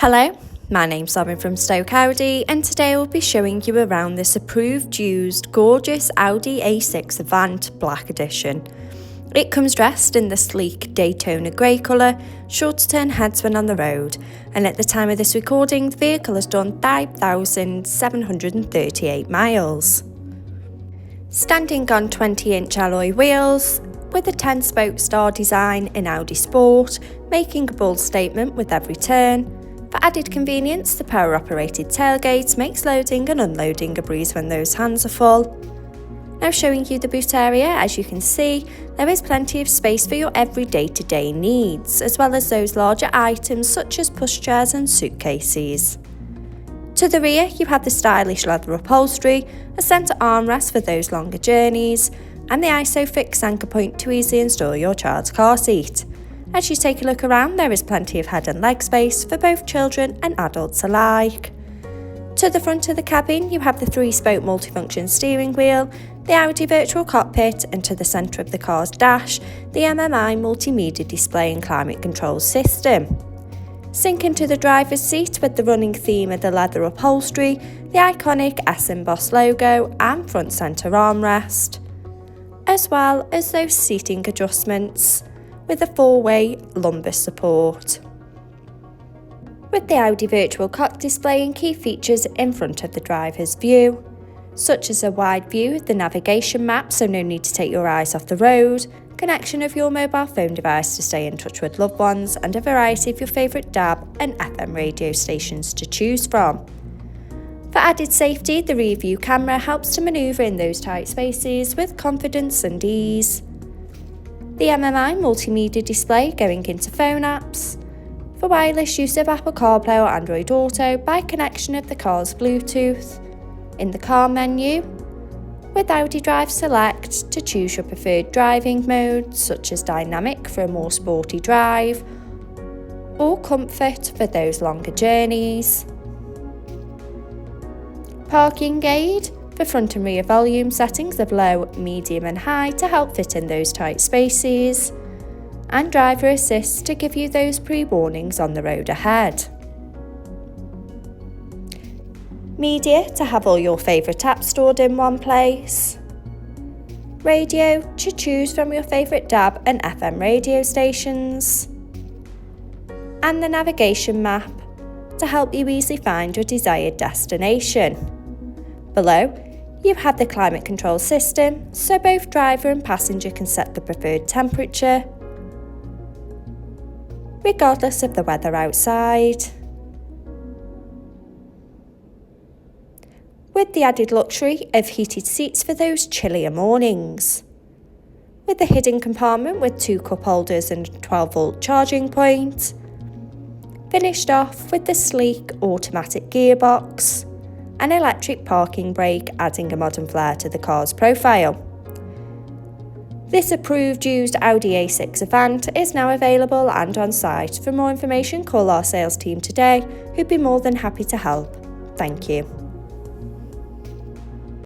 Hello, my name's Robin from Stoke Audi, and today I'll be showing you around this approved used gorgeous Audi A6 Avant Black Edition. It comes dressed in the sleek Daytona grey colour, sure to turn heads when on the road, and at the time of this recording the vehicle has done 5,738 miles. Standing on 20-inch alloy wheels, with a 10-spoke star design in Audi Sport, making a bold statement with every turn. For added convenience, the power-operated tailgate makes loading and unloading a breeze when those hands are full. Now showing you the boot area, as you can see, there is plenty of space for your every day-to-day needs, as well as those larger items such as pushchairs and suitcases. To the rear, you have the stylish leather upholstery, a centre armrest for those longer journeys, and the ISOFIX anchor point to easily install your child's car seat. As you take a look around, there is plenty of head and leg space for both children and adults alike. To the front of the cabin, you have the 3-spoke multifunction steering wheel, the Audi virtual cockpit, and to the centre of the car's dash, the MMI multimedia display and climate control system. Sink into the driver's seat with the running theme of the leather upholstery, the iconic S embossed logo and front centre armrest, as well as those seating adjustments with a 4-way lumbar support. With the Audi virtual cockpit displaying key features in front of the driver's view, such as a wide view of the navigation map so no need to take your eyes off the road, connection of your mobile phone device to stay in touch with loved ones, and a variety of your favourite DAB and FM radio stations to choose from. For added safety, the rear view camera helps to manoeuvre in those tight spaces with confidence and ease. The MMI multimedia display going into phone apps, for wireless use of Apple CarPlay or Android Auto by connection of the car's Bluetooth. In the car menu, with Audi Drive Select to choose your preferred driving mode, such as dynamic for a more sporty drive, or comfort for those longer journeys. Parking aid for front and rear volume settings of low, medium and high to help fit in those tight spaces, and driver assist to give you those pre-warnings on the road ahead. Media to have all your favourite apps stored in one place. Radio to choose from your favourite DAB and FM radio stations. And the navigation map to help you easily find your desired destination. Below, you have the climate control system, so both driver and passenger can set the preferred temperature, regardless of the weather outside. With the added luxury of heated seats for those chillier mornings. With the hidden compartment with 2 cup holders and a 12-volt charging point. Finished off with the sleek automatic gearbox, an electric parking brake adding a modern flair to the car's profile. This approved used Audi A6 Avant is now available and on site. For more information, call our sales team today, who'd be more than happy to help. Thank you.